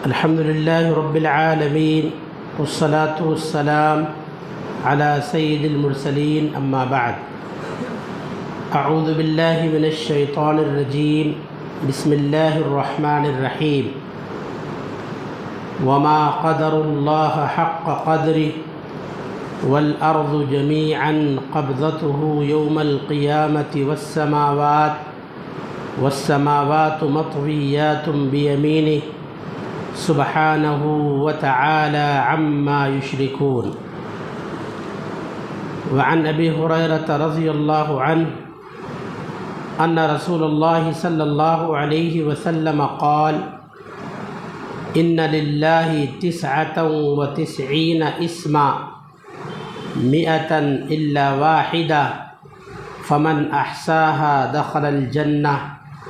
الحمد لله رب العالمين والصلاة والسلام على سيد المرسلين أما بعد أعوذ بالله من الشيطان الرجيم بسم الله الرحمن الرحيم وما قدر الله حق قدره والأرض جميعا قبضته يوم القيامة والسماوات مطويات بيمينه سبحانه وتعالى عما يشركون. وعن أبي هريرة رضي الله عنه أن رسول الله صلى الله عليه وسلم قال إن لله 99 اسما 100 إلا واحدة فمن أحصاها دخل الجنة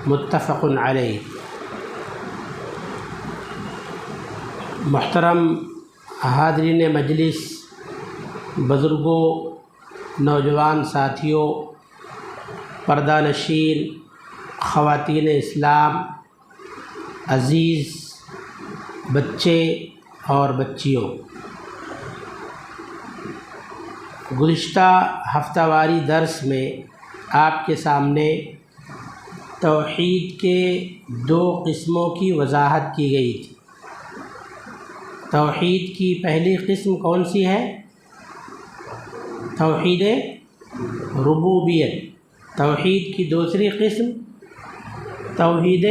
متفق علیہ. محترم حاضرین مجلس، بزرگوں، نوجوان ساتھیوں، پردہ نشین، خواتین اسلام، عزیز بچے اور بچیوں، گزشتہ ہفتہ واری درس میں آپ کے سامنے توحید کے 2 قسموں کی وضاحت کی گئی تھی. توحید کی پہلی قسم کون سی ہے؟ توحید ربوبیت. توحید کی دوسری قسم توحید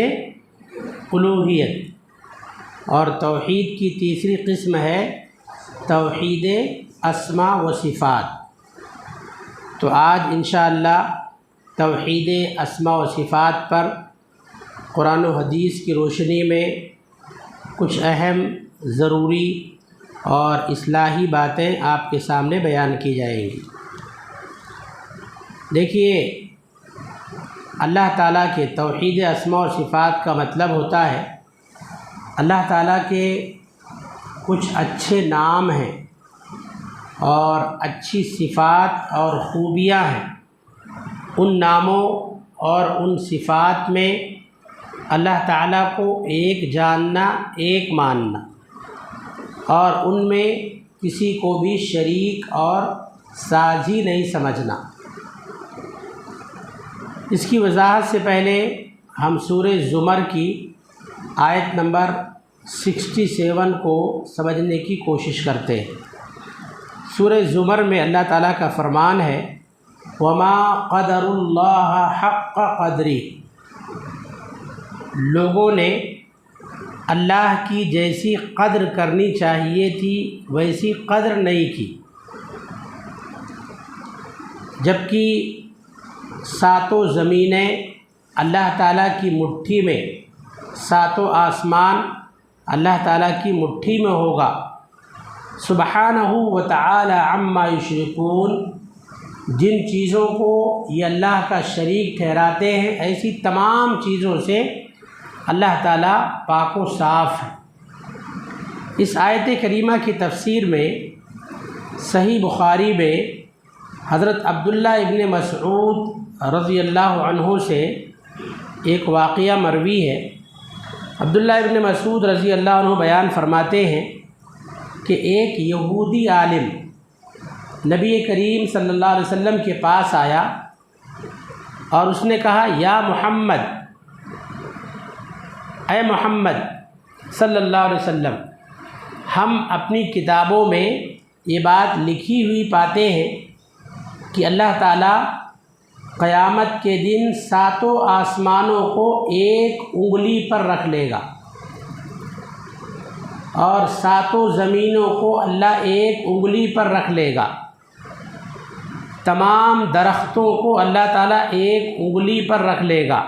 الوہیت، اور توحید کی تیسری قسم ہے توحید اسماء و صفات. تو آج انشاءاللہ توحید اسماء و صفات پر قرآن و حدیث کی روشنی میں کچھ اہم، ضروری اور اصلاحی باتیں آپ کے سامنے بیان کی جائیں گی. دیکھیے، اللہ تعالیٰ کے توحید اسماء و صفات کا مطلب ہوتا ہے اللہ تعالیٰ کے کچھ اچھے نام ہیں اور اچھی صفات اور خوبیاں ہیں. ان ناموں اور ان صفات میں اللہ تعالیٰ کو ایک جاننا، ایک ماننا، اور ان میں کسی کو بھی شریک اور ساجھی نہیں سمجھنا. اس کی وضاحت سے پہلے ہم سورہ زمر کی آیت نمبر 67 کو سمجھنے کی کوشش کرتے ہیں. سورہ زمر میں اللہ تعالیٰ کا فرمان ہے وما قدر اللہ حق قدری. لوگوں نے اللہ کی جیسی قدر کرنی چاہیے تھی ویسی قدر نہیں کی، جبکہ 7 زمینیں اللہ تعالیٰ کی مٹھی میں، 7 آسمان اللہ تعالیٰ کی مٹھی میں ہوگا. سبحانہ وتعالی عما یشرکون. جن چیزوں کو یہ اللہ کا شریک ٹھہراتے ہیں، ایسی تمام چیزوں سے اللہ تعالیٰ پاک و صاف ہے. اس آیت کریمہ کی تفسیر میں صحیح بخاری میں حضرت عبداللہ ابن مسعود رضی اللہ عنہ سے ایک واقعہ مروی ہے. عبداللہ ابن مسعود رضی اللہ عنہ بیان فرماتے ہیں کہ ایک یہودی عالم نبی کریم صلی اللہ علیہ وسلم کے پاس آیا اور اس نے کہا یا محمد، اے محمد صلی اللہ علیہ وسلم، ہم اپنی کتابوں میں یہ بات لکھی ہوئی پاتے ہیں کہ اللہ تعالیٰ قیامت کے دن 7 آسمانوں کو ایک انگلی پر رکھ لے گا اور 7 زمینوں کو اللہ ایک انگلی پر رکھ لے گا. تمام درختوں کو اللہ تعالیٰ ایک انگلی پر رکھ لے گا.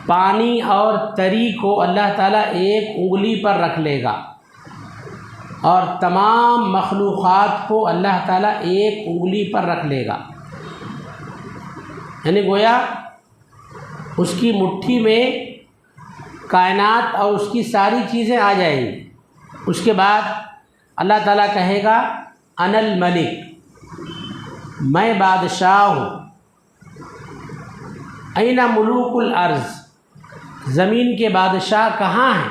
پانی اور تری کو اللہ تعالیٰ ایک انگلی پر رکھ لے گا، اور تمام مخلوقات کو اللہ تعالیٰ ایک انگلی پر رکھ لے گا. یعنی گویا اس کی مٹھی میں کائنات اور اس کی ساری چیزیں آ جائیں گی. اس کے بعد اللہ تعالیٰ کہے گا انا الملک، میں بادشاہ ہوں. این ملوک الارض، زمین کے بادشاہ کہاں ہیں؟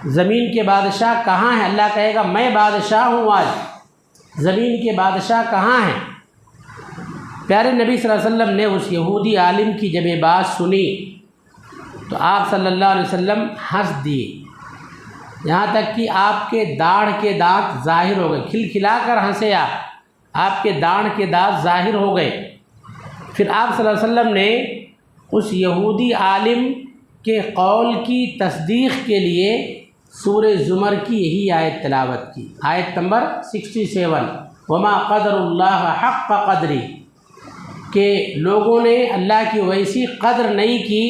زمین کے بادشاہ کہاں ہیں؟ اللہ کہے گا میں بادشاہ ہوں آج، زمین کے بادشاہ کہاں ہیں؟ پیارے نبی صلی اللہ علیہ وسلم نے اس یہودی عالم کی جب یہ بات سنی تو آپ صلی اللہ علیہ وسلم ہنس دیے، یہاں تک کہ آپ کے داڑھ کے دانت ظاہر ہو گئے، کھلکھلا کر ہنسے آپ کے داڑھ کے دانت ظاہر ہو گئے۔ پھر آپ صلی اللہ علیہ وسلم نے اس یہودی عالم کے قول کی تصدیق کے لیے سورہ زمر کی یہی آیت تلاوت کی، آیت نمبر 67، وما قدر اللہ حق قدری، کہ لوگوں نے اللہ کی ویسی قدر نہیں کی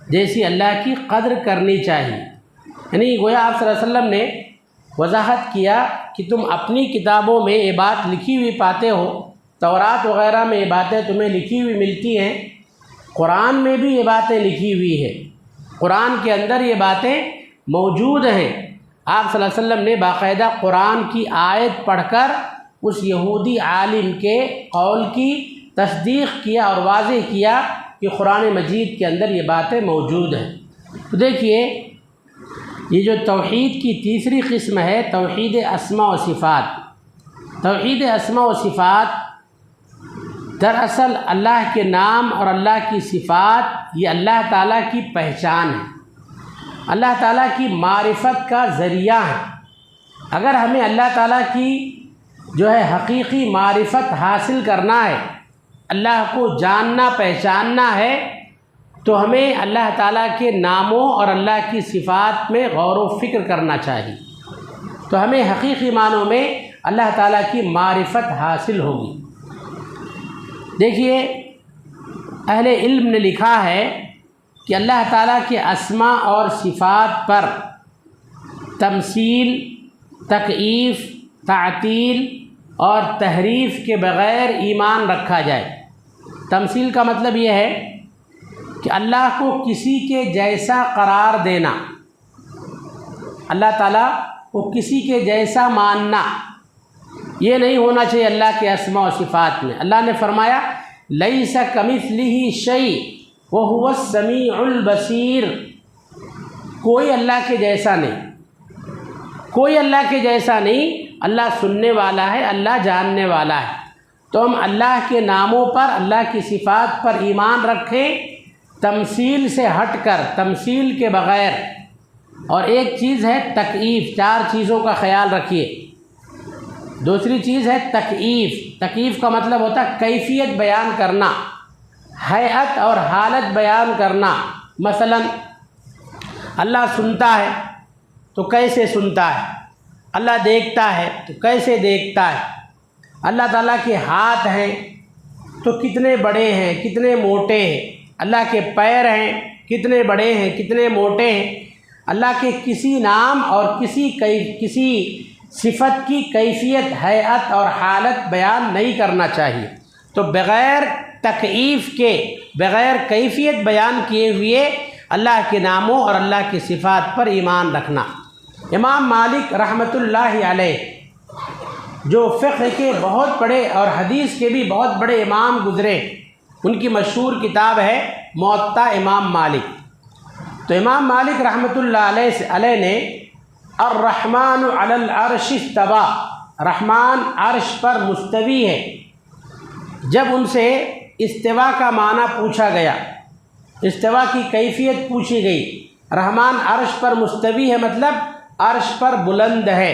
جیسی اللہ کی قدر کرنی چاہیے۔ یعنی گویا آپ صلی اللہ علیہ وسلم نے وضاحت کیا کہ تم اپنی کتابوں میں یہ بات لکھی ہوئی پاتے ہو، تورات وغیرہ میں یہ باتیں تمہیں لکھی ہوئی ملتی ہیں، قرآن میں بھی یہ باتیں لکھی ہوئی ہیں، قرآن کے اندر یہ باتیں موجود ہیں۔ آپ صلی اللہ علیہ وسلم نے باقاعدہ قرآن کی آیت پڑھ کر اس یہودی عالم کے قول کی تصدیق کیا اور واضح کیا کہ قرآن مجید کے اندر یہ باتیں موجود ہیں۔ تو دیکھیے یہ جو توحید کی تیسری قسم ہے توحید اسماء و صفات۔ توحید اسماء و صفات دراصل اللہ کے نام اور اللہ کی صفات یہ اللہ تعالیٰ کی پہچان ہے، اللہ تعالیٰ کی معرفت کا ذریعہ ہے۔ اگر ہمیں اللہ تعالیٰ کی جو ہے حقیقی معرفت حاصل کرنا ہے، اللہ کو جاننا پہچاننا ہے، تو ہمیں اللہ تعالیٰ کے ناموں اور اللہ کی صفات میں غور و فکر کرنا چاہیے، تو ہمیں حقیقی معنوں میں اللہ تعالیٰ کی معرفت حاصل ہوگی۔ دیکھیے اہل علم نے لکھا ہے کہ اللہ تعالیٰ کے اسماء اور صفات پر تمثیل، تکییف، تعطیل اور تحریف کے بغیر ایمان رکھا جائے۔ تمثیل کا مطلب یہ ہے کہ اللہ کو کسی کے جیسا قرار دینا، اللہ تعالیٰ کو کسی کے جیسا ماننا، یہ نہیں ہونا چاہیے اللہ کے اسماء و صفات میں۔ اللہ نے فرمایا لیس کمثلہ شیء وہو السمیع البصیر، کوئی اللہ کے جیسا نہیں، کوئی اللہ کے جیسا نہیں، اللہ سننے والا ہے، اللہ جاننے والا ہے۔ تو ہم اللہ کے ناموں پر، اللہ کی صفات پر ایمان رکھیں تمثیل سے ہٹ کر، تمثیل کے بغیر۔ اور ایک چیز ہے تکییف، چار چیزوں کا خیال رکھیے۔ دوسری چیز ہے تکییف، تکییف کا مطلب ہوتا ہے کیفیت بیان کرنا، ہیئت اور حالت بیان کرنا۔ مثلا اللہ سنتا ہے تو کیسے سنتا ہے، اللہ دیکھتا ہے تو کیسے دیکھتا ہے، اللہ تعالیٰ کے ہاتھ ہیں تو کتنے بڑے ہیں کتنے موٹے ہیں، اللہ کے پیر ہیں کتنے بڑے ہیں کتنے موٹے ہیں۔ اللہ کے کسی نام اور کسی صفت کی کیفیت، ہیئت اور حالت بیان نہیں کرنا چاہیے۔ تو بغیر تکییف کے، بغیر کیفیت بیان کیے ہوئے اللہ کے ناموں اور اللہ کی صفات پر ایمان رکھنا۔ امام مالک رحمۃ اللہ علیہ جو فقہ کے بہت بڑے اور حدیث کے بھی بہت بڑے امام گزرے، ان کی مشہور کتاب ہے موطا امام مالک۔ تو امام مالک رحمۃ اللہ علیہ نے الرحمن علی العرش استوی، رحمان عرش پر مستوی ہے، جب ان سے استوا کا معنی پوچھا گیا، استوا کی کیفیت پوچھی گئی، رحمان عرش پر مستوی ہے مطلب عرش پر بلند ہے،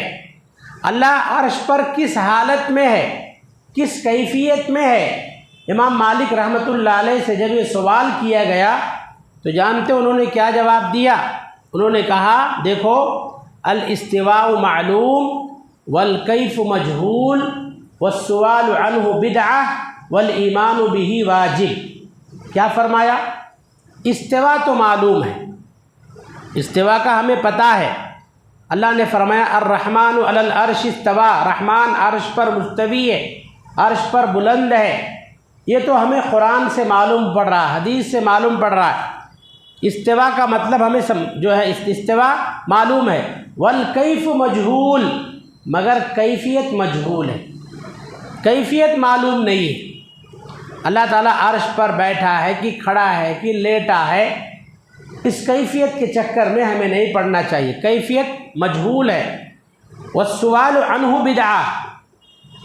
اللہ عرش پر کس حالت میں ہے، کس کیفیت میں ہے۔ امام مالک رحمۃ اللہ علیہ سے جب یہ سوال کیا گیا تو جانتے انہوں نے کیا جواب دیا؟ انہوں نے کہا دیکھو الاستواء معلوم والکیف مجہول والسؤال عنہ بدعہ والایمان بہ واجب۔ کیا فرمایا؟ استوا تو معلوم ہے، استوا کا ہمیں پتہ ہے۔ اللہ نے فرمایا الرحمن علی العرش استوی، رحمان عرش پر مستوی ہے، عرش پر بلند ہے، یہ تو ہمیں قرآن سے معلوم پڑ رہا ہے، حدیث سے معلوم پڑ رہا ہے۔ استوا کا مطلب ہمیں جو ہے استوا معلوم ہے، والکیف مجہول، مگر کیفیت مجہول ہے، کیفیت معلوم نہیں ہے۔ اللہ تعالیٰ عرش پر بیٹھا ہے کہ کھڑا ہے کہ لیٹا ہے، اس کیفیت کے چکر میں ہمیں نہیں پڑنا چاہیے۔ کیفیت مجہول ہے، والسؤال عنہ بدعہ،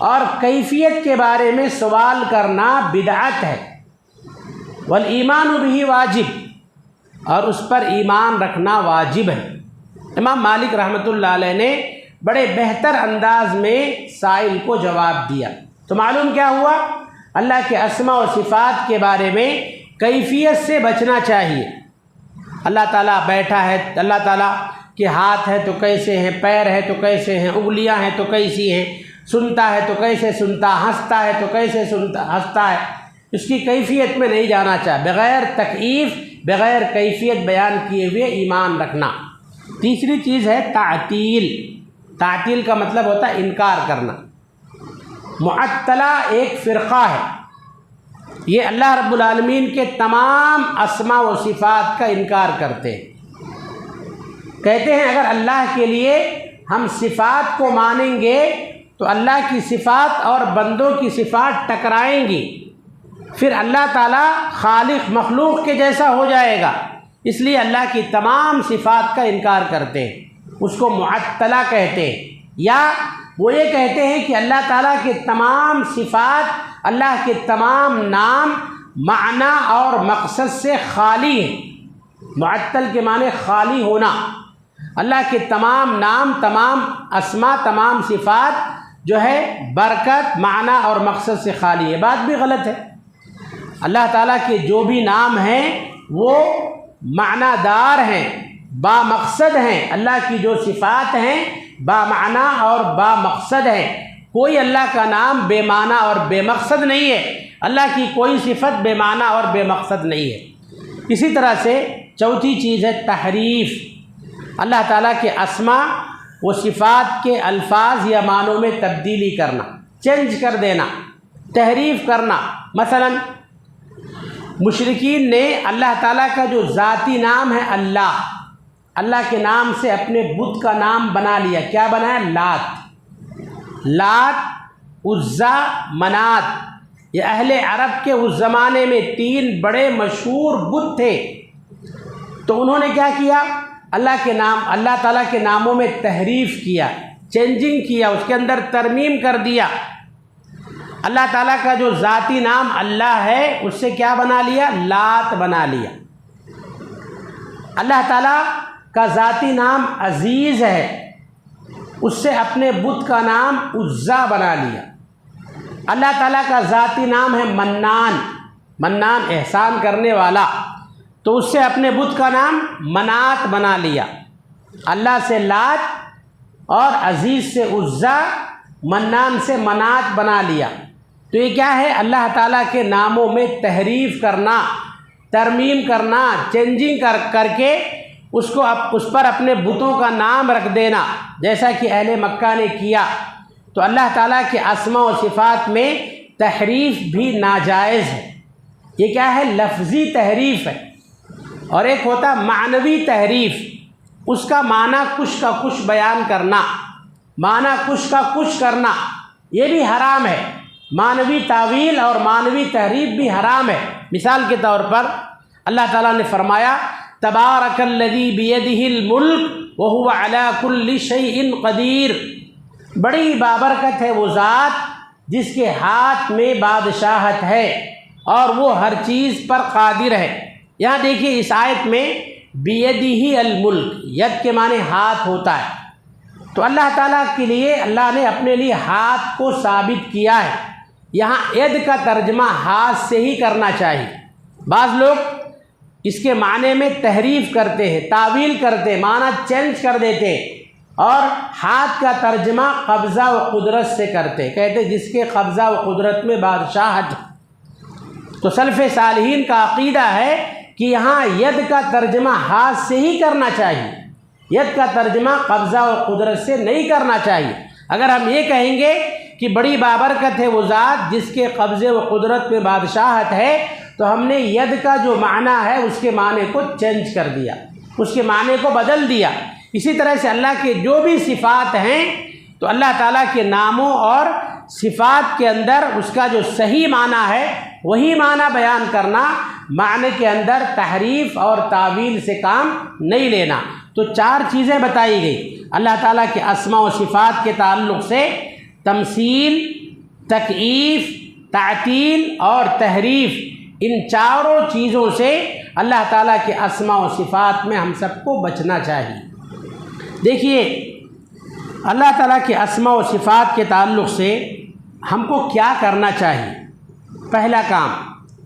اور کیفیت کے بارے میں سوال کرنا بدعت ہے۔ والایمان بہ واجب، اور اس پر ایمان رکھنا واجب ہے۔ امام مالک رحمۃ اللہ علیہ نے بڑے بہتر انداز میں سائل کو جواب دیا۔ تو معلوم کیا ہوا؟ اللہ کے اسماء و صفات کے بارے میں کیفیت سے بچنا چاہیے۔ اللہ تعالیٰ بیٹھا ہے، اللہ تعالیٰ کے ہاتھ ہے تو کیسے ہیں، پیر ہے تو کیسے ہیں، انگلیاں ہیں تو کیسی ہیں، سنتا ہے تو کیسے سنتا، ہنستا ہے تو کیسے ہنستا ہے، اس کی کیفیت میں نہیں جانا چاہے۔ بغیر تکییف، بغیر کیفیت بیان کیے ہوئے ایمان رکھنا۔ تیسری چیز ہے تعطیل۔ تعطیل کا مطلب ہوتا ہے انکار کرنا۔ معطلہ ایک فرقہ ہے، یہ اللہ رب العالمین کے تمام اسماء و صفات کا انکار کرتے ہیں۔ کہتے ہیں اگر اللہ کے لیے ہم صفات کو مانیں گے تو اللہ کی صفات اور بندوں کی صفات ٹکرائیں گی، پھر اللہ تعالیٰ خالق مخلوق کے جیسا ہو جائے گا، اس لیے اللہ کی تمام صفات کا انکار کرتے ہیں، اس کو معطلہ کہتے ہیں۔ یا وہ یہ کہتے ہیں کہ اللہ تعالیٰ کے تمام صفات، اللہ کے تمام نام معنی اور مقصد سے خالی ہیں۔ معطل کے معنی خالی ہونا۔ اللہ کے تمام نام، تمام اسماء، تمام صفات جو ہے برکت، معنی اور مقصد سے خالی ہے۔ بات بھی غلط ہے۔ اللہ تعالیٰ کے جو بھی نام ہیں وہ معنی دار ہیں، با مقصد ہیں۔ اللہ کی جو صفات ہیں با معنی اور با مقصد ہیں۔ کوئی اللہ کا نام بے معنی اور بے مقصد نہیں ہے، اللہ کی کوئی صفت بے معنی اور بے مقصد نہیں ہے۔ اسی طرح سے چوتھی چیز ہے تحریف۔ اللہ تعالیٰ کے اسماء و صفات کے الفاظ یا معنوں میں تبدیلی کرنا، چینج کر دینا، تحریف کرنا۔ مثلا مشرکین نے اللہ تعالیٰ کا جو ذاتی نام ہے اللہ، اللہ کے نام سے اپنے بت کا نام بنا لیا۔ کیا بنایا؟ لات۔ لات، عزا، منات، یہ اہل عرب کے اس زمانے میں 3 بڑے مشہور بت تھے۔ تو انہوں نے کیا کیا؟ اللہ کے نام، اللہ تعالیٰ کے ناموں میں تحریف کیا، چینجنگ کیا، اس کے اندر ترمیم کر دیا۔ اللہ تعالیٰ کا جو ذاتی نام اللہ ہے اس سے کیا بنا لیا؟ لات بنا لیا۔ اللہ تعالیٰ کا ذاتی نام عزیز ہے، اس سے اپنے بت کا نام عزا بنا لیا۔ اللہ تعالیٰ کا ذاتی نام ہے منان، منان احسان کرنے والا، تو اس سے اپنے بت کا نام منات بنا لیا۔ اللہ سے لات اور عزیز سے عزا، منان سے منات بنا لیا۔ تو یہ کیا ہے؟ اللہ تعالیٰ کے ناموں میں تحریف کرنا، ترمیم کرنا، چینجنگ کر کے اس پر اپنے بتوں کا نام رکھ دینا، جیسا کہ اہل مکہ نے کیا۔ تو اللہ تعالیٰ کے اسماء و صفات میں تحریف بھی ناجائز ہے۔ یہ کیا ہے؟ لفظی تحریف ہے۔ اور ایک ہوتا معنوی تحریف، اس کا معنی کچھ کا کچھ بیان کرنا، معنی کچھ کا کچھ کرنا، یہ بھی حرام ہے۔ معنوی تعویل اور معنوی تحریف بھی حرام ہے۔ مثال کے طور پر اللہ تعالیٰ نے فرمایا تبارک الذی بیدہ الملک وہو علی کل شیء قدیر، بڑی بابرکت ہے وہ ذات جس کے ہاتھ میں بادشاہت ہے اور وہ ہر چیز پر قادر ہے۔ یہاں دیکھیے اس آیت میں بیدہ الملک، ید کے معنی ہاتھ ہوتا ہے، تو اللہ تعالیٰ کے لیے اللہ نے اپنے لیے ہاتھ کو ثابت کیا ہے۔ یہاں ید کا ترجمہ ہاتھ سے ہی کرنا چاہیے۔ بعض لوگ اس کے معنی میں تحریف کرتے ہیں، تعویل کرتے ہیں، معنی چینج کر دیتے ہیں، اور ہاتھ کا ترجمہ قبضہ و قدرت سے کرتے ہیں، کہتے ہیں جس کے قبضہ و قدرت میں بادشاہت ہے۔ تو سلف صالحین کا عقیدہ ہے کہ یہاں ید کا ترجمہ ہاتھ سے ہی کرنا چاہیے، ید کا ترجمہ قبضہ و قدرت سے نہیں کرنا چاہیے۔ اگر ہم یہ کہیں گے کہ بڑی بابرکت ہے وہ ذات جس کے قبضے و قدرت میں بادشاہت ہے، تو ہم نے ید کا جو معنی ہے اس کے معنی کو چینج کر دیا، اس کے معنی کو بدل دیا۔ اسی طرح سے اللہ کے جو بھی صفات ہیں تو اللہ تعالیٰ کے ناموں اور صفات کے اندر اس کا جو صحیح معنی ہے وہی معنی بیان کرنا، معنی کے اندر تحریف اور تعویل سے کام نہیں لینا۔ تو 4 چیزیں بتائی گئی اللہ تعالیٰ کے اسماء و صفات کے تعلق سے: تمثیل، تکییف، تعطیل اور تحریف۔ ان چاروں چیزوں سے اللہ تعالیٰ کے اسماء و صفات میں ہم سب کو بچنا چاہیے۔ دیکھیے، اللہ تعالیٰ کے اسماء و صفات کے تعلق سے ہم کو کیا کرنا چاہیے؟ پہلا کام،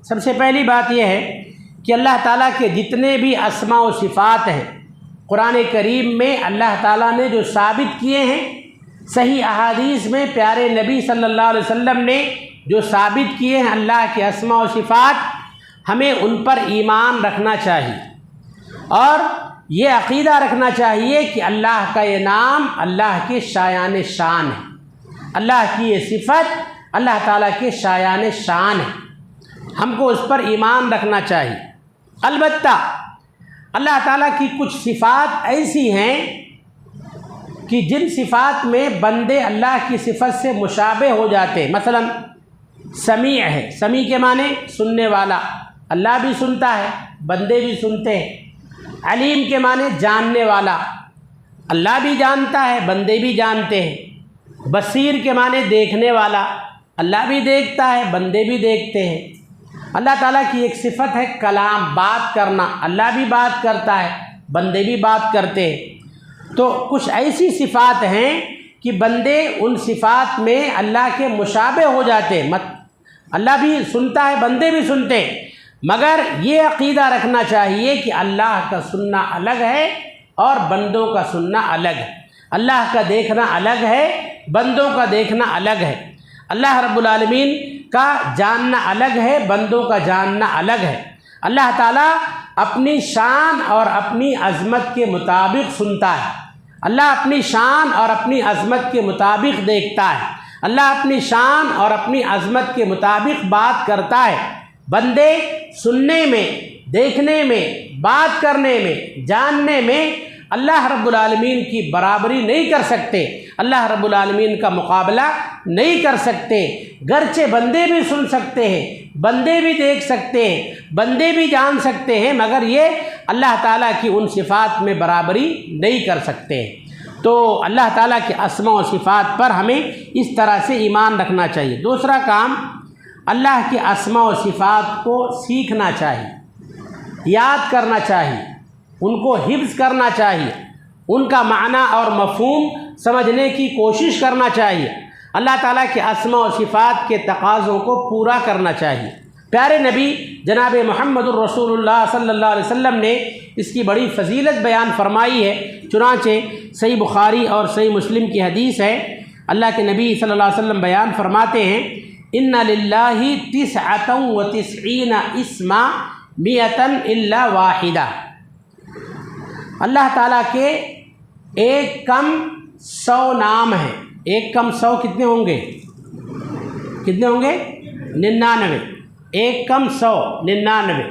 سب سے پہلی بات یہ ہے کہ اللہ تعالیٰ کے جتنے بھی اسماء و صفات ہیں قرآن کریم میں اللہ تعالیٰ نے جو ثابت کیے ہیں، صحیح احادیث میں پیارے نبی صلی اللہ علیہ وسلم نے جو ثابت کیے ہیں اللہ کے اسماء و صفات، ہمیں ان پر ایمان رکھنا چاہیے اور یہ عقیدہ رکھنا چاہیے کہ اللہ کا یہ نام اللہ کے شایان شان ہے، اللہ کی یہ صفت اللہ تعالیٰ کے شایان شان ہے، ہم کو اس پر ایمان رکھنا چاہیے۔ البتہ اللہ تعالیٰ کی کچھ صفات ایسی ہیں کہ جن صفات میں بندے اللہ کی صفت سے مشابہ ہو جاتے ہیں۔ مثلا سمیع ہے، سمیع کے معنی سننے والا، اللہ بھی سنتا ہے، بندے بھی سنتے ہیں۔ علیم کے معنی جاننے والا، اللہ بھی جانتا ہے، بندے بھی جانتے ہیں۔ بصیر کے معنی دیکھنے والا، اللہ بھی دیکھتا ہے، بندے بھی دیکھتے ہیں۔ اللہ تعالیٰ کی ایک صفت ہے کلام، بات کرنا، اللہ بھی بات کرتا ہے، بندے بھی بات کرتے ہیں۔ تو کچھ ایسی صفات ہیں کہ بندے ان صفات میں اللہ کے مشابہ ہو جاتے ہیں، اللہ بھی سنتا ہے، بندے بھی سنتے ہیں، مگر یہ عقیدہ رکھنا چاہیے کہ اللہ کا سننا الگ ہے اور بندوں کا سننا الگ ہے، اللہ کا دیکھنا الگ ہے، بندوں کا دیکھنا الگ ہے، اللہ رب العالمین کا جاننا الگ ہے، بندوں کا جاننا الگ ہے۔ اللہ تعالیٰ اپنی شان اور اپنی عظمت کے مطابق سنتا ہے، اللہ اپنی شان اور اپنی عظمت کے مطابق دیکھتا ہے، اللہ اپنی شان اور اپنی عظمت کے مطابق بات کرتا ہے۔ بندے سننے میں، دیکھنے میں، بات کرنے میں، جاننے میں اللہ رب العالمین کی برابری نہیں کر سکتے، اللہ رب العالمین کا مقابلہ نہیں کر سکتے۔ گرچہ بندے بھی سن سکتے ہیں، بندے بھی دیکھ سکتے ہیں، بندے بھی جان سکتے ہیں، مگر یہ اللہ تعالیٰ کی ان صفات میں برابری نہیں کر سکتے۔ تو اللہ تعالیٰ کے اسماء و صفات پر ہمیں اس طرح سے ایمان رکھنا چاہیے۔ دوسرا کام، اللہ کے اسماء و صفات کو سیکھنا چاہیے، یاد کرنا چاہیے، ان کو حفظ کرنا چاہیے، ان کا معنی اور مفہوم سمجھنے کی کوشش کرنا چاہیے، اللہ تعالیٰ کے اسماء و صفات کے تقاضوں کو پورا کرنا چاہیے۔ پیارے نبی جناب محمد الرسول اللہ صلی اللہ علیہ وسلم نے اس کی بڑی فضیلت بیان فرمائی ہے، چنانچہ صحیح بخاری اور صحیح مسلم کی حدیث ہے، اللہ کے نبی صلی اللہ علیہ وسلم بیان فرماتے ہیں: ان للہ 99 اسما 100 الا واحدہ۔ اللہ تعالیٰ کے ایک کم 100 نام ہیں، ایک کم 100 کتنے ہوں گے؟ کتنے ہوں گے؟ 99۔ ایک کم 100 99۔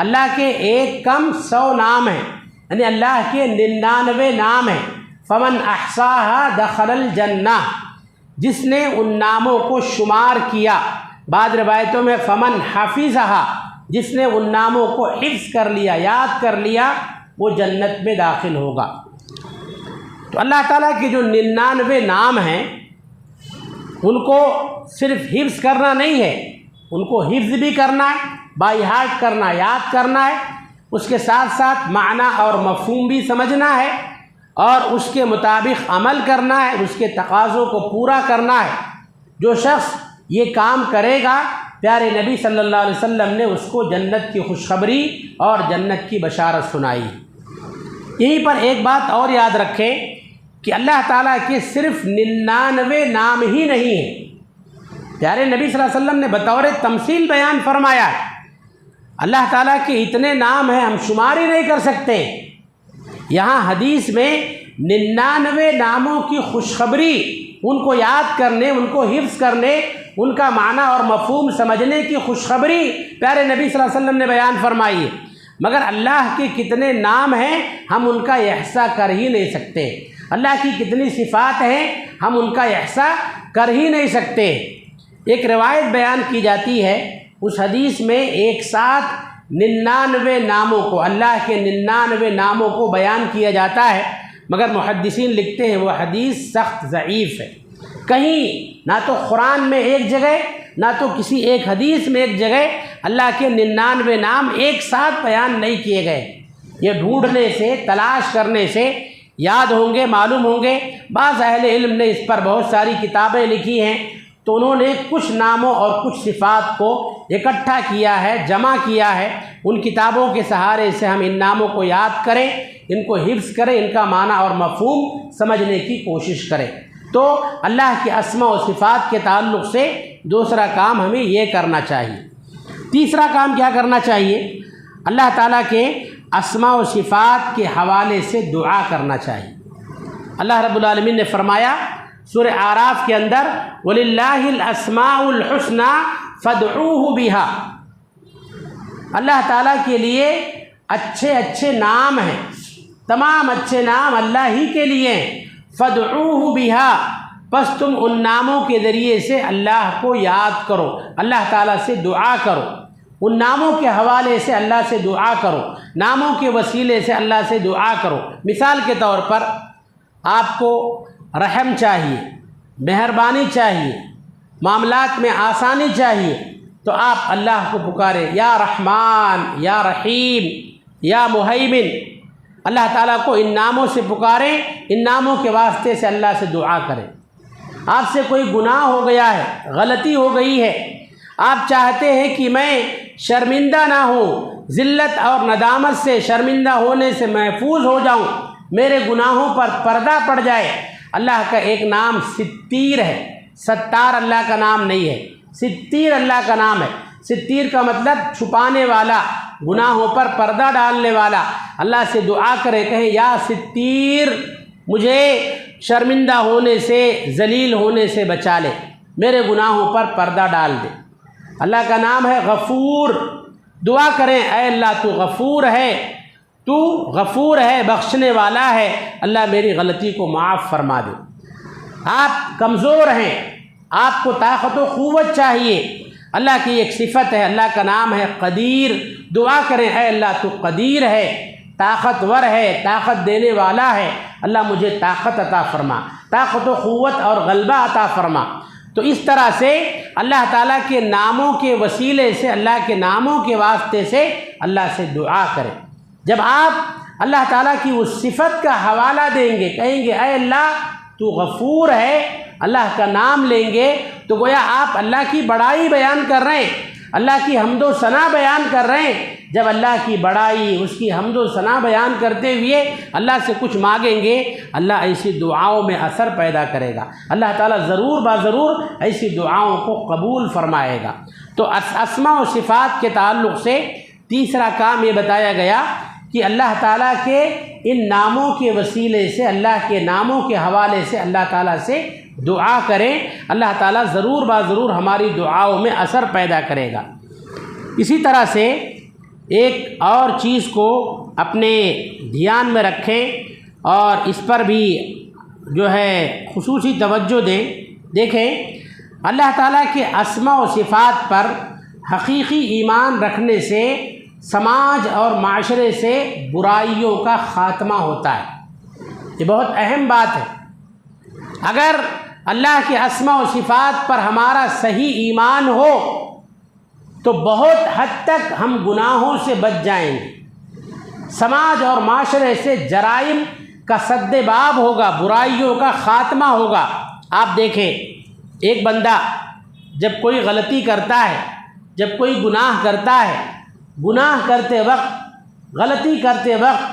اللہ کے ایک کم 100 نام ہیں، یعنی اللہ کے 99 نام ہیں۔ فمن احصاها دخل الجنہ، جس نے ان ناموں کو شمار کیا۔ بعض روایتوں میں فمن حفظها، جس نے ان ناموں کو حفظ کر لیا، یاد کر لیا، وہ جنت میں داخل ہوگا۔ تو اللہ تعالیٰ کے جو 99 نام ہیں ان کو صرف حفظ کرنا نہیں ہے، ان کو حفظ بھی کرنا ہے، بائی ہارٹ کرنا، یاد کرنا ہے، اس کے ساتھ ساتھ معنی اور مفہوم بھی سمجھنا ہے اور اس کے مطابق عمل کرنا ہے، اس کے تقاضوں کو پورا کرنا ہے۔ جو شخص یہ کام کرے گا، پیارے نبی صلی اللہ علیہ وسلم نے اس کو جنت کی خوشخبری اور جنت کی بشارت سنائی۔ یہیں پر ایک بات اور یاد رکھیں کہ اللہ تعالیٰ کے صرف 99 نام ہی نہیں ہیں، پیارے نبی صلی اللہ علیہ وسلم نے بطور تمثیل بیان فرمایا ہے، اللہ تعالیٰ کے اتنے نام ہیں ہم شمار ہی نہیں کر سکتے۔ یہاں حدیث میں 99 ناموں کی خوشخبری، ان کو یاد کرنے، ان کو حفظ کرنے، ان کا معنی اور مفہوم سمجھنے کی خوشخبری پیارے نبی صلی اللہ علیہ وسلم نے بیان فرمائی ہے، مگر اللہ کے کتنے نام ہیں ہم ان کا احصاء کر ہی نہیں سکتے، اللہ کی کتنی صفات ہیں ہم ان کا احصاء کر ہی نہیں سکتے۔ ایک روایت بیان کی جاتی ہے، اس حدیث میں ایک ساتھ 99 ناموں کو، اللہ کے 99 ناموں کو بیان کیا جاتا ہے، مگر محدثین لکھتے ہیں وہ حدیث سخت ضعیف ہے۔ کہیں نہ تو قرآن میں ایک جگہ، نہ تو کسی ایک حدیث میں ایک جگہ اللہ کے 99 نام ایک ساتھ بیان نہیں کیے گئے۔ یہ ڈھونڈنے سے، تلاش کرنے سے یاد ہوں گے، معلوم ہوں گے۔ بعض اہل علم نے اس پر بہت ساری کتابیں لکھی ہیں، تو انہوں نے کچھ ناموں اور کچھ صفات کو اکٹھا کیا ہے، جمع کیا ہے۔ ان کتابوں کے سہارے سے ہم ان ناموں کو یاد کریں، ان کو حفظ کریں، ان کا معنی اور مفہوم سمجھنے کی کوشش کریں۔ تو اللہ کے اسماء و صفات کے تعلق سے دوسرا کام ہمیں یہ کرنا چاہیے۔ تیسرا کام کیا کرنا چاہیے؟ اللہ تعالیٰ کے اسماء و صفات کے حوالے سے دعا کرنا چاہیے۔ اللہ رب العالمین نے فرمایا سورہ اعراف کے اندر، وَلِلَّهِ الْأَسْمَاءُ الْحُسْنَى فَادْعُوهُ بِهَا، اللہ تعالیٰ کے لیے اچھے اچھے نام ہیں، تمام اچھے نام اللہ ہی کے لیے ہیں۔ فَادْعُوهُ بِهَا، پس تم ان ناموں کے ذریعے سے اللہ کو یاد کرو، اللہ تعالیٰ سے دعا کرو، ان ناموں کے حوالے سے اللہ سے دعا کرو، ناموں کے وسیلے سے اللہ سے دعا کرو۔ مثال کے طور پر آپ کو رحم چاہیے، مہربانی چاہیے، معاملات میں آسانی چاہیے، تو آپ اللہ کو پکاریں، یا رحمان، یا رحیم، یا مہیمن۔ اللہ تعالیٰ کو ان ناموں سے پکاریں، ان ناموں کے واسطے سے اللہ سے دعا کریں۔ آپ سے کوئی گناہ ہو گیا ہے، غلطی ہو گئی ہے، آپ چاہتے ہیں کہ میں شرمندہ نہ ہوں، ذلت اور ندامت سے، شرمندہ ہونے سے محفوظ ہو جاؤں، میرے گناہوں پر پردہ پڑ جائے۔ اللہ کا ایک نام ستیر ہے، ستار اللہ کا نام نہیں ہے، ستیر اللہ کا نام ہے۔ ستیر کا مطلب چھپانے والا، گناہوں پر پردہ ڈالنے والا۔ اللہ سے دعا کرے، کہیں یا ستیر مجھے شرمندہ ہونے سے، ذلیل ہونے سے بچا لے، میرے گناہوں پر پردہ ڈال دے۔ اللہ کا نام ہے غفور۔ دعا کریں، اے اللہ تو غفور ہے، تو غفور ہے، بخشنے والا ہے، اللہ میری غلطی کو معاف فرما دے۔ آپ کمزور ہیں، آپ کو طاقت و قوت چاہیے، اللہ کی ایک صفت ہے، اللہ کا نام ہے قدیر۔ دعا کریں، اے اللہ تو قدیر ہے، طاقتور ہے، طاقت دینے والا ہے، اللہ مجھے طاقت عطا فرما، طاقت و قوت اور غلبہ عطا فرما۔ تو اس طرح سے اللہ تعالیٰ کے ناموں کے وسیلے سے، اللہ کے ناموں کے واسطے سے اللہ سے دعا کریں۔ جب آپ اللہ تعالیٰ کی اس صفت کا حوالہ دیں گے، کہیں گے اے اللہ تو غفور ہے، اللہ کا نام لیں گے، تو گویا آپ اللہ کی بڑائی بیان کر رہے ہیں، اللہ کی حمد و ثنا بیان کر رہے ہیں۔ جب اللہ کی بڑائی، اس کی حمد و ثنا بیان کرتے ہوئے اللہ سے کچھ مانگیں گے، اللہ ایسی دعاؤں میں اثر پیدا کرے گا، اللہ تعالیٰ ضرور ضرور ایسی دعاؤں کو قبول فرمائے گا۔ تو اسماء و صفات کے تعلق سے تیسرا کام یہ بتایا گیا کہ اللہ تعالیٰ کے ان ناموں کے وسیلے سے، اللہ کے ناموں کے حوالے سے اللہ تعالیٰ سے دعا کریں، اللہ تعالیٰ ضرور ضرور ہماری دعاؤں میں اثر پیدا کرے گا۔ اسی طرح سے ایک اور چیز کو اپنے دھیان میں رکھیں اور اس پر بھی جو ہے خصوصی توجہ دیں۔ دیکھیں، اللہ تعالیٰ کے اسماء و صفات پر حقیقی ایمان رکھنے سے سماج اور معاشرے سے برائیوں کا خاتمہ ہوتا ہے۔ یہ بہت اہم بات ہے۔ اگر اللہ کے اسماء و صفات پر ہمارا صحیح ایمان ہو تو بہت حد تک ہم گناہوں سے بچ جائیں گے، سماج اور معاشرے سے جرائم کا سد باب ہوگا، برائیوں کا خاتمہ ہوگا۔ آپ دیکھیں، ایک بندہ جب کوئی غلطی کرتا ہے، جب کوئی گناہ کرتا ہے، گناہ کرتے وقت، غلطی کرتے وقت،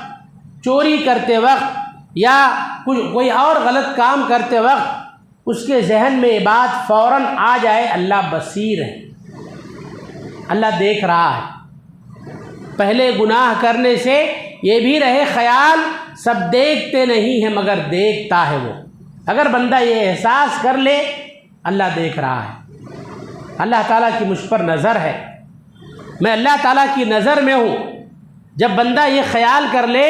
چوری کرتے وقت یا کوئی اور غلط کام کرتے وقت اس کے ذہن میں یہ بات فوراً آ جائے، اللہ بصیر ہے، اللہ دیکھ رہا ہے۔ پہلے گناہ کرنے سے یہ بھی رہے خیال، سب دیکھتے نہیں ہیں مگر دیکھتا ہے وہ۔ اگر بندہ یہ احساس کر لے اللہ دیکھ رہا ہے، اللہ تعالیٰ کی مجھ پر نظر ہے، میں اللہ تعالیٰ کی نظر میں ہوں، جب بندہ یہ خیال کر لے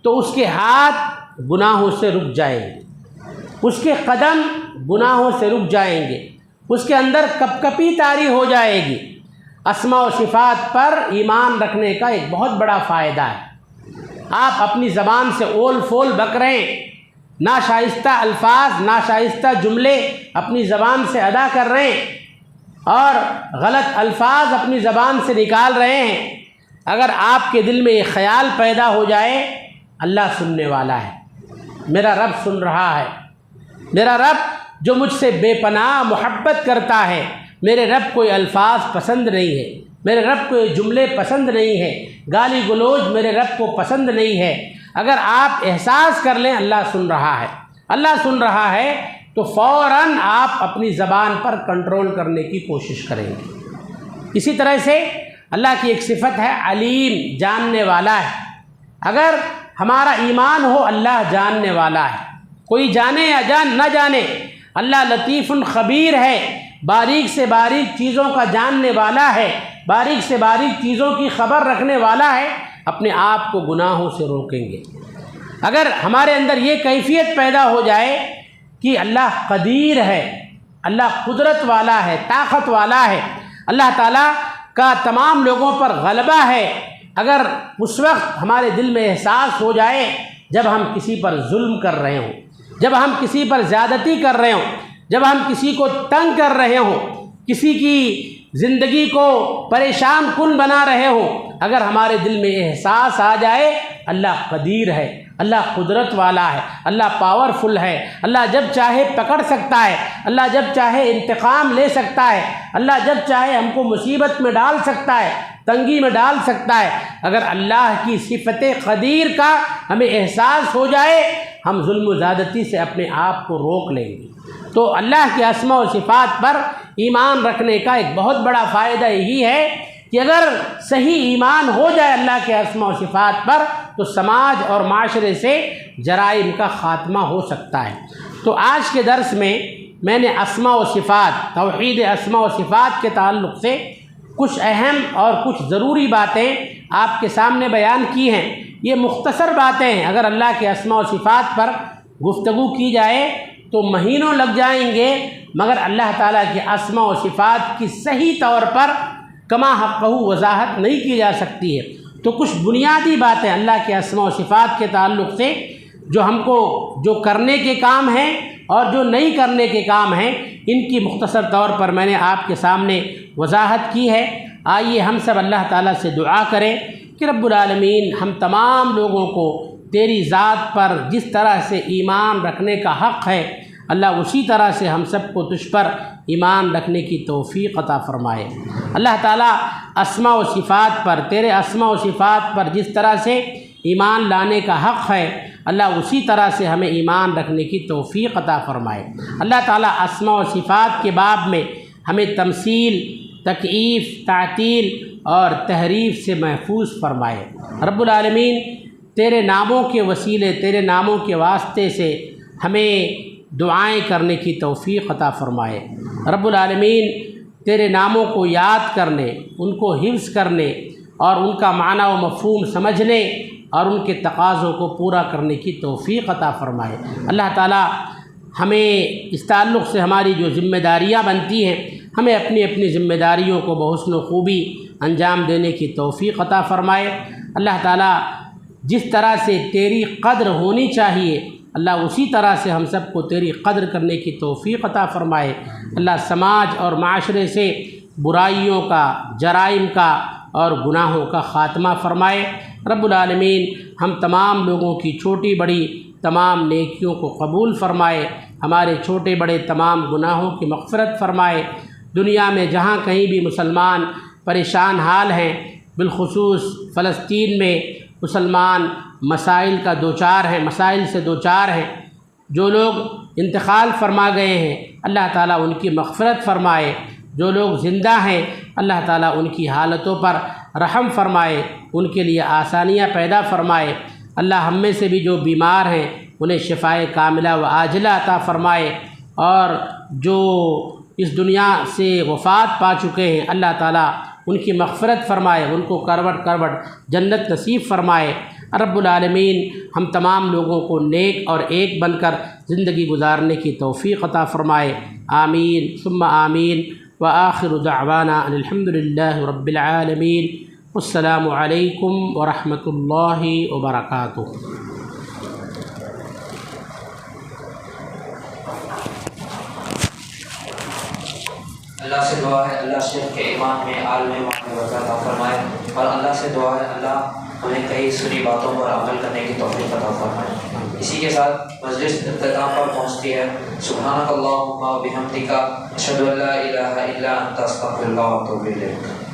تو اس کے ہاتھ گناہوں سے رک جائیں، اس کے قدم گناہوں سے رک جائیں گے، اس کے اندر کپ کپی طاری ہو جائے گی۔ اسماء و صفات پر ایمان رکھنے کا ایک بہت بڑا فائدہ ہے۔ آپ اپنی زبان سے اول فول بک رہے ہیں، ناشائستہ الفاظ، ناشائستہ جملے اپنی زبان سے ادا کر رہے ہیں اور غلط الفاظ اپنی زبان سے نکال رہے ہیں، اگر آپ کے دل میں یہ خیال پیدا ہو جائے اللہ سننے والا ہے، میرا رب سن رہا ہے، میرا رب جو مجھ سے بے پناہ محبت کرتا ہے، میرے رب کو یہ الفاظ پسند نہیں ہے، میرے رب کو یہ جملے پسند نہیں ہے، گالی گلوچ میرے رب کو پسند نہیں ہے، اگر آپ احساس کر لیں اللہ سن رہا ہے، اللہ سن رہا ہے، تو فوراً آپ اپنی زبان پر کنٹرول کرنے کی کوشش کریں گے۔ اسی طرح سے اللہ کی ایک صفت ہے علیم، جاننے والا ہے۔ اگر ہمارا ایمان ہو اللہ جاننے والا ہے، کوئی جانے یا نہ جانے، اللہ لطیف خبیر ہے، باریک سے باریک چیزوں کا جاننے والا ہے، باریک سے باریک چیزوں کی خبر رکھنے والا ہے، اپنے آپ کو گناہوں سے روکیں گے۔ اگر ہمارے اندر یہ کیفیت پیدا ہو جائے کہ اللہ قدیر ہے، اللہ قدرت والا ہے، طاقت والا ہے، اللہ تعالیٰ کا تمام لوگوں پر غلبہ ہے، اگر اس وقت ہمارے دل میں احساس ہو جائے جب ہم کسی پر ظلم کر رہے ہوں، جب ہم کسی پر زیادتی کر رہے ہوں، جب ہم کسی کو تنگ کر رہے ہوں، کسی کی زندگی کو پریشان کن بنا رہے ہوں، اگر ہمارے دل میں احساس آ جائے اللہ قدیر ہے، اللہ قدرت والا ہے، اللہ پاورفل ہے، اللہ جب چاہے پکڑ سکتا ہے، اللہ جب چاہے انتقام لے سکتا ہے، اللہ جب چاہے ہم کو مصیبت میں ڈال سکتا ہے، تنگی میں ڈال سکتا ہے، اگر اللہ کی صفت قدیر کا ہمیں احساس ہو جائے ہم ظلم و زیادتی سے اپنے آپ کو روک لیں گے۔ تو اللہ کے اسماء و صفات پر ایمان رکھنے کا ایک بہت بڑا فائدہ یہی ہے کہ اگر صحیح ایمان ہو جائے اللہ کے اسماء و صفات پر تو سماج اور معاشرے سے جرائم کا خاتمہ ہو سکتا ہے۔ تو آج کے درس میں نے اسماء و صفات، توحید اسماء و صفات کے تعلق سے کچھ اہم اور کچھ ضروری باتیں آپ کے سامنے بیان کی ہیں۔ یہ مختصر باتیں ہیں، اگر اللہ کے اسماء و صفات پر گفتگو کی جائے تو مہینوں لگ جائیں گے، مگر اللہ تعالیٰ کے اسماء و صفات کی صحیح طور پر کما حقہ وضاحت نہیں کی جا سکتی ہے۔ تو کچھ بنیادی باتیں اللہ کے اسماء و صفات کے تعلق سے جو ہم کو جو کرنے کے کام ہیں اور جو نہیں کرنے کے کام ہیں، ان کی مختصر طور پر میں نے آپ کے سامنے وضاحت کی ہے۔ آئیے ہم سب اللہ تعالیٰ سے دعا کریں کہ رب العالمین ہم تمام لوگوں کو تیری ذات پر جس طرح سے ایمان رکھنے کا حق ہے اللہ اسی طرح سے ہم سب کو تجھ پر ایمان رکھنے کی توفیق عطا فرمائے۔ اللہ تعالیٰ اسماء و صفات پر، تیرے اسماء و صفات پر جس طرح سے ایمان لانے کا حق ہے اللہ اسی طرح سے ہمیں ایمان رکھنے کی توفیق عطا فرمائے۔ اللہ تعالیٰ اسماء و صفات کے باب میں ہمیں تمثیل، تکییف، تعطیل اور تحریف سے محفوظ فرمائے۔ رب العالمین تیرے ناموں کے وسیلے، تیرے ناموں کے واسطے سے ہمیں دعائیں کرنے کی توفیق عطا فرمائے۔ رب العالمین تیرے ناموں کو یاد کرنے، ان کو حفظ کرنے اور ان کا معنی و مفہوم سمجھنے اور ان کے تقاضوں کو پورا کرنے کی توفیق عطا فرمائے۔ اللہ تعالیٰ ہمیں اس تعلق سے ہماری جو ذمہ داریاں بنتی ہیں ہمیں اپنی اپنی ذمہ داریوں کو بحسن و خوبی انجام دینے کی توفیق عطا فرمائے۔ اللہ تعالیٰ جس طرح سے تیری قدر ہونی چاہیے اللہ اسی طرح سے ہم سب کو تیری قدر کرنے کی توفیق عطا فرمائے۔ اللہ سماج اور معاشرے سے برائیوں کا، جرائم کا اور گناہوں کا خاتمہ فرمائے۔ رب العالمین ہم تمام لوگوں کی چھوٹی بڑی تمام نیکیوں کو قبول فرمائے، ہمارے چھوٹے بڑے تمام گناہوں کی مغفرت فرمائے۔ دنیا میں جہاں کہیں بھی مسلمان پریشان حال ہیں، بالخصوص فلسطین میں مسلمان مسائل کا دوچار ہیں، مسائل سے دوچار ہیں، جو لوگ انتقال فرما گئے ہیں اللہ تعالیٰ ان کی مغفرت فرمائے، جو لوگ زندہ ہیں اللہ تعالیٰ ان کی حالتوں پر رحم فرمائے، ان کے لیے آسانیاں پیدا فرمائے۔ اللہ ہم میں سے بھی جو بیمار ہیں انہیں شفائے کاملہ و عاجلہ عطا فرمائے، اور جو اس دنیا سے وفات پا چکے ہیں اللہ تعالیٰ ان کی مغفرت فرمائے، ان کو کروٹ کروٹ جنت نصیب فرمائے۔ رب العالمین ہم تمام لوگوں کو نیک اور ایک بن کر زندگی گزارنے کی توفیق عطا فرمائے، آمین ثم آمین۔ وآخر دعوانا ان الحمد للہ رب العالمین۔ السلام علیکم ورحمۃ اللہ وبرکاتہ۔ اللہ سے دعا ہے اللہ شیخ کے ایمان میں عالم ایمان میں برکت عطا فرمائے، اور اللہ سے دعا ہے اللہ ہمیں کئی سنی باتوں پر عمل کرنے کی توفیق عطا فرمائے۔ اسی کے ساتھ مجلس اختتام پر پہنچتی ہے۔ سبحانک اللہم و بحمدک، اشہد ان لا الہ الا انت، استغفرک و اتوب الیک۔